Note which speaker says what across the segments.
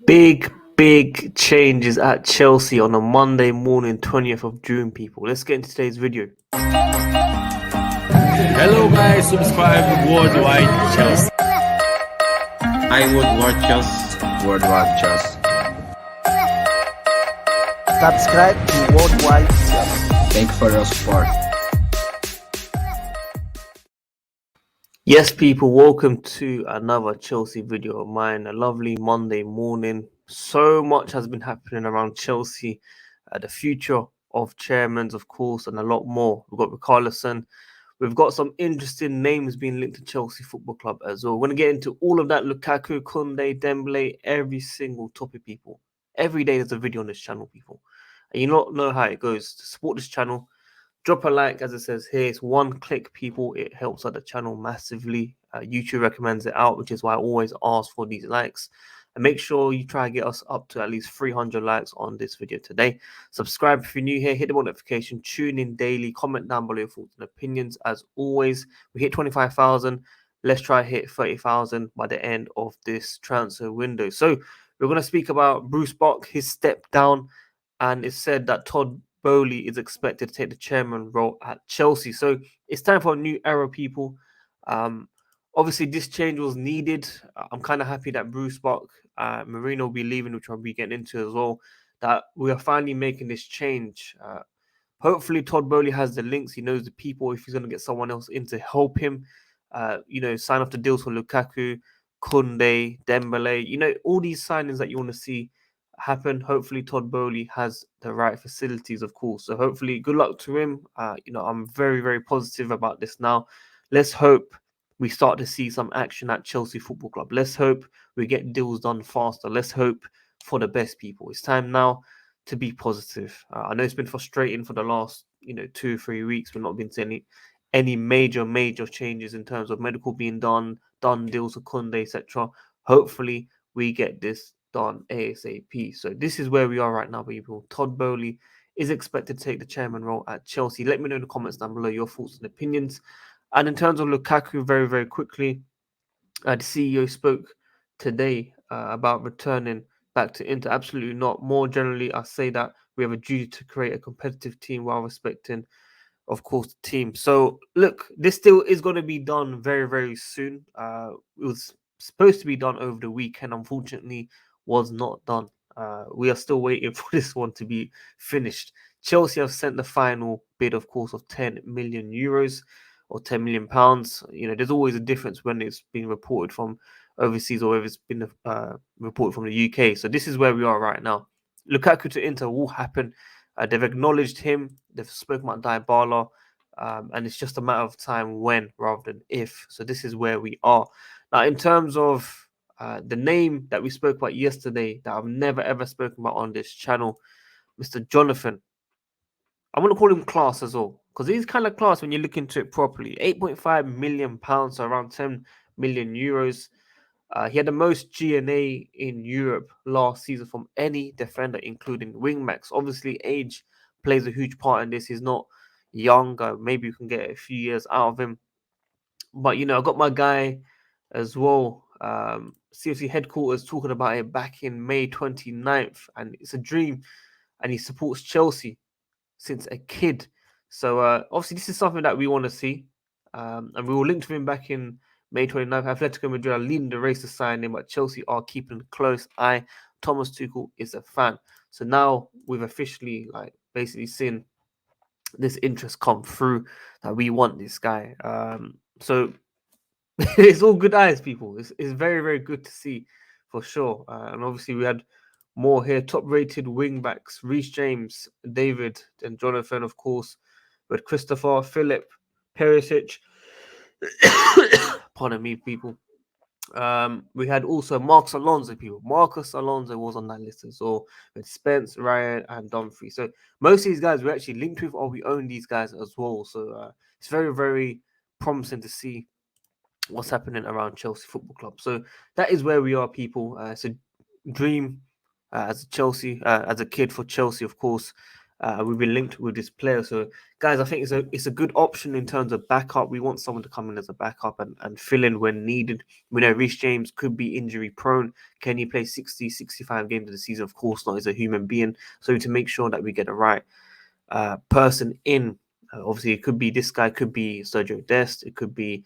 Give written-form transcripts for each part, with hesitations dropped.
Speaker 1: Big changes at Chelsea on a Monday morning, 20th of June, people. Let's get into today's video.
Speaker 2: Hello guys, subscribe to Worldwide Chels.
Speaker 3: I would WorldWideChels.
Speaker 4: WorldWideChels.
Speaker 5: Subscribe to WorldWideChels.
Speaker 4: Thank you for your support.
Speaker 1: Yes, people, welcome to another Chelsea video of mine. A lovely Monday morning. So much has been happening around Chelsea, the future of chairmen, of course, and a lot more. We've got Richarlison. We've got some interesting names being linked to Chelsea Football Club as well. We're going to get into all of that. Lukaku, Koundé, Dembele, every single topic, people. Every day there's a video on this channel, people. And you not know how it goes. To support this channel, drop a like, as it says here. It's one click, people. It helps out the channel massively. YouTube recommends it out, which is why I always ask for these likes. And make sure you try to get us up to at least 300 likes on this video today. Subscribe if you're new here. Hit the notification. Tune in daily. Comment down below your thoughts and opinions. As always, we hit 25,000. Let's try hit 30,000 by the end of this transfer window. So we're going to speak about Bruce Bock, his step down. And it's said that Todd Boehly is expected to take the chairman role at Chelsea. So it's time for a new era, people. Obviously, this change was needed. I'm kind of happy that Bruce Bock, Marina will be leaving, which I'll be getting into as well, that we are finally making this change. Hopefully, Todd Boehly has the links. He knows the people. If he's going to get someone else in to help him, sign off the deals for Lukaku, Koundé, Dembele, all these signings that you want to see happen. Hopefully, Todd Boehly has the right facilities, of course. So hopefully, good luck to him. I'm very positive about this now. Let's hope we start to see some action at Chelsea Football Club. Let's hope we get deals done faster. Let's hope for the best, people. It's time now to be positive. I know it's been frustrating for the last 2-3 weeks. We've not been seeing any major changes in terms of medical being done deals with Koundé, etc. Hopefully we get this done ASAP. So this is where we are right now, people. Todd Boehly is expected to take the chairman role at Chelsea. Let me know in the comments down below your thoughts and opinions. And in terms of Lukaku, very quickly, the CEO spoke today about returning back to Inter. Absolutely not. More generally, I say that we have a duty to create a competitive team while respecting, of course, the team. So, look, this still is going to be done very soon. It was supposed to be done over the weekend. Unfortunately, was not done. We are still waiting for this one to be finished. Chelsea have sent the final bid, of course, of 10 million euros or 10 million pounds. There's always a difference when it's being reported from overseas or if it's been reported from the UK. So this is where we are right now. Lukaku to Inter will happen. They've acknowledged him. They've spoken about Dybala. And it's just a matter of time when rather than if. So this is where we are. Now, in terms of the name that we spoke about yesterday that I've never ever spoken about on this channel, Mr. Jonathan. I'm going to call him class as well, because he's kind of class when you look into it properly. £8.5 million, so around 10 million euros. He had the most GNA in Europe last season from any defender, including wingbacks. Obviously, age plays a huge part in this. He's not young. Maybe you can get a few years out of him. But, I got my guy as well, CFC headquarters, talking about it back in May 29th. And it's a dream. And he supports Chelsea since a kid. So obviously this is something that we want to see. And we will link to him back in May 29th. Atletico Madrid are leading the race to sign him, but Chelsea are keeping a close eye. Thomas Tuchel is a fan. So now we've officially basically seen this interest come through that we want this guy. So it's all good eyes, people. It's very good to see for sure. And obviously we had more here. Top-rated wing-backs, Reece James, David, and Jonathan, of course, with Christopher, Philip, Perisic. Pardon me, people. We had also Marcus Alonso, people. Marcus Alonso was on that list as well, with Spence, Ryan, and Dumfries. So most of these guys we're actually linked with, or we own these guys as well. So it's very promising to see what's happening around Chelsea Football Club. So that is where we are, people. It's a dream as a Chelsea, as a kid for Chelsea, of course. We've been linked with this player. So, guys, I think it's a good option in terms of backup. We want someone to come in as a backup and fill in when needed. We know Reece James could be injury prone. Can he play 60, 65 games of the season? Of course not. He's a human being. So to make sure that we get the right person in, obviously it could be this guy, could be Sergio Dest, it could be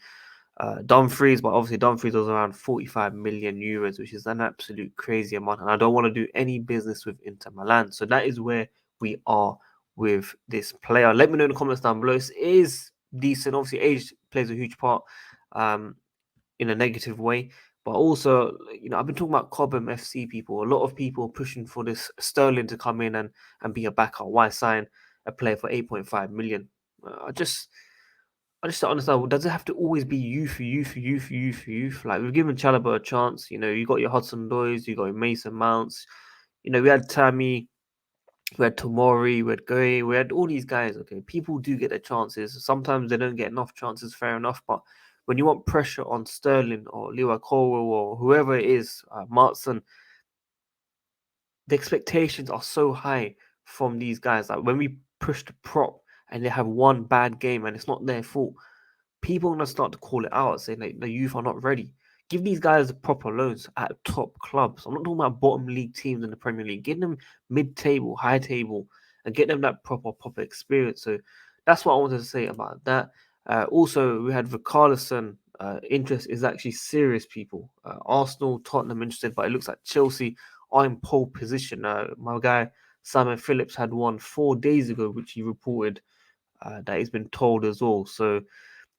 Speaker 1: Dumfries, but obviously Dumfries was around 45 million euros, which is an absolute crazy amount. And I don't want to do any business with Inter Milan. So that is where we are with this player. Let me know in the comments down below. It is decent. Obviously, age plays a huge part in a negative way. But also, I've been talking about Cobham FC people. A lot of people pushing for this Sterling to come in and be a backup. Why sign a player for 8.5 million? I just don't understand. Does it have to always be youth? Like, we've given Chalobah a chance. You got your Hudson Doys, you got your Mason Mounts. We had Tammy, we had Tomori, we had Goy, we had all these guys. Okay, people do get their chances. Sometimes they don't get enough chances, fair enough. But when you want pressure on Sterling or Lukaku or whoever it is, Martson, the expectations are so high from these guys. Like, when we push the prop and they have one bad game and it's not their fault, people are going to start to call it out, saying that the youth are not ready. Give these guys proper loans at top clubs. I'm not talking about bottom league teams in the Premier League. Get them mid-table, high table, and get them that proper experience. So that's what I wanted to say about that. Also, we had Richarlison. Interest is actually serious, people. Arsenal, Tottenham interested, but it looks like Chelsea are in pole position. My guy Simon Phillips had one 4 days ago, which he reported that he's been told as well. So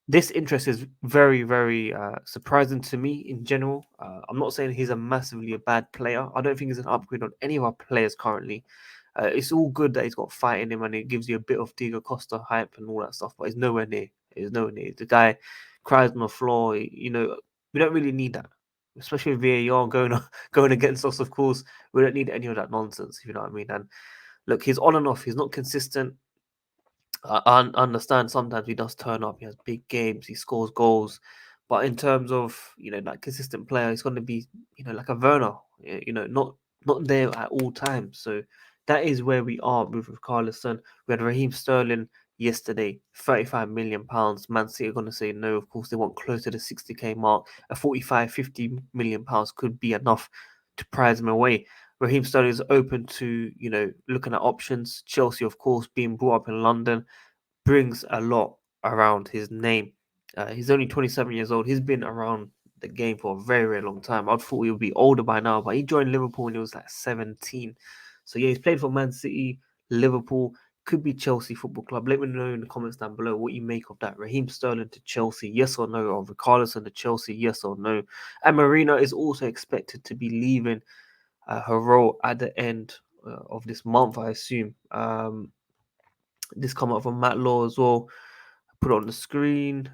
Speaker 1: this interest is very, very surprising to me in general. I'm not saying he's a massively bad player. I don't think he's an upgrade on any of our players currently. It's all good that he's got fight in him and it gives you a bit of Diego Costa hype and all that stuff, but he's nowhere near. He's nowhere near. The guy cries on the floor. We don't really need that, especially with VAR going against us. Of course, we don't need any of that nonsense. If you know what I mean. And look, he's on and off. He's not consistent. I understand sometimes he does turn up. He has big games. He scores goals, but in terms of that consistent player, he's going to be like a Werner. Not there at all times. So that is where we are with Richarlison. We had Raheem Sterling yesterday, £35 million. Man City are going to say no. Of course, they want close to the 60k mark. A 45-50 million pounds could be enough to prize him away. Raheem Sterling is open to, looking at options. Chelsea, of course, being brought up in London, brings a lot around his name. He's only 27 years old. He's been around the game for a very, very long time. I thought he would be older by now, but he joined Liverpool when he was like 17. So yeah, he's played for Man City, Liverpool, could be Chelsea Football Club. Let me know in the comments down below what you make of that. Raheem Sterling to Chelsea, yes or no? Or Richarlison to Chelsea, yes or no? And Marina is also expected to be leaving her role at the end of this month, I assume. This come up from Matt Law as well. Put it on the screen.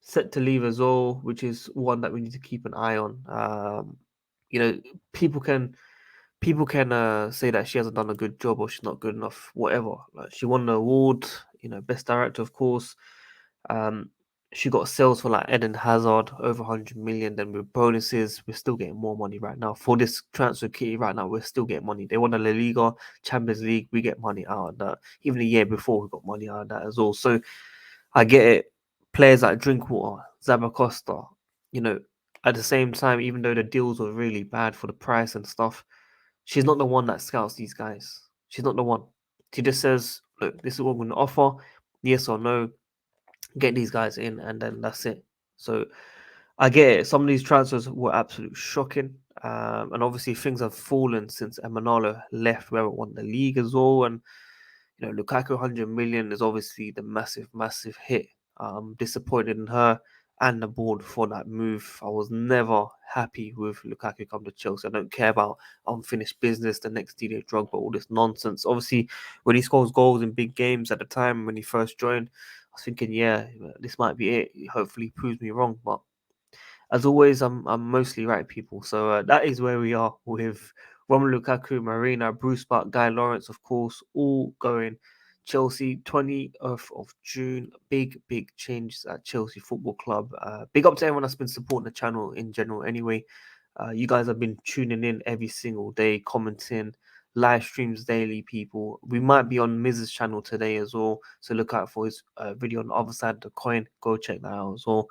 Speaker 1: Set to leave as well, which is one that we need to keep an eye on. People can say that she hasn't done a good job or she's not good enough, whatever. Like, she won the award, best director, of course. She got sales for like Eden Hazard, over 100 million. Then with bonuses, we're still getting more money right now. For this transfer kitty right now, we're still getting money. They won the La Liga, Champions League, we get money out of that. Even the year before, we got money out of that as well. So I get it. Players like Drinkwater, Zabacosta, at the same time, even though the deals were really bad for the price and stuff, she's not the one that scouts these guys. She's not the one. She just says, look, this is what we're going to offer, yes or no, get these guys in, and then that's it. So I get it. Some of these transfers were absolutely shocking. And obviously things have fallen since Emanalo left, where it won the league as well. And Lukaku 100 million is obviously the massive hit. Disappointed in her and the board for that move. I was never happy with Lukaku come to Chelsea. I don't care about unfinished business, the next Didier Drogba, all this nonsense. Obviously, when he scores goals in big games at the time when he first joined, I was thinking, yeah, this might be it. Hopefully, he proves me wrong. But as always, I'm mostly right, people. So that is where we are with Romelu Lukaku, Marina, Bruce Buck, Guy Lawrence, of course, all going Chelsea. 20th of June. Big changes at Chelsea Football Club. Big up to everyone that's been supporting the channel in general. Anyway, you guys have been tuning in every single day, commenting, live streams daily, people. We might be on Miz's channel today as well, so look out for his video on the other side of the coin. Go check that out as well.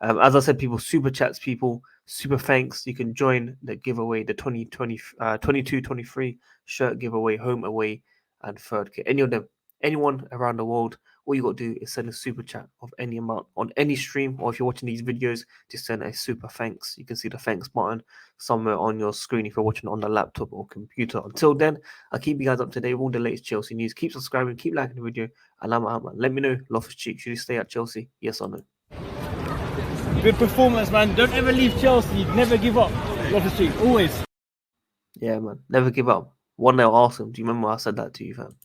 Speaker 1: As I said, people, super chats, people, super thanks. You can join the giveaway, the 22-23 shirt giveaway, home, away, and third kit. Any of them, anyone around the world, all you got to do is send a super chat of any amount on any stream, or if you're watching these videos, just send a super thanks. You can see the thanks button somewhere on your screen if you're watching on the laptop or computer. Until then, I'll keep you guys up to date with all the latest Chelsea news. Keep subscribing, keep liking the video, and I'm out, man. Let me know, Loftus Cheek, should you stay at Chelsea? Yes or no?
Speaker 2: Good performance, man. Don't ever leave Chelsea. Never give up. Loftus Cheek, always.
Speaker 1: Yeah, man. Never give up. 1-0 Arsenal. Do you remember I said that to you, fam?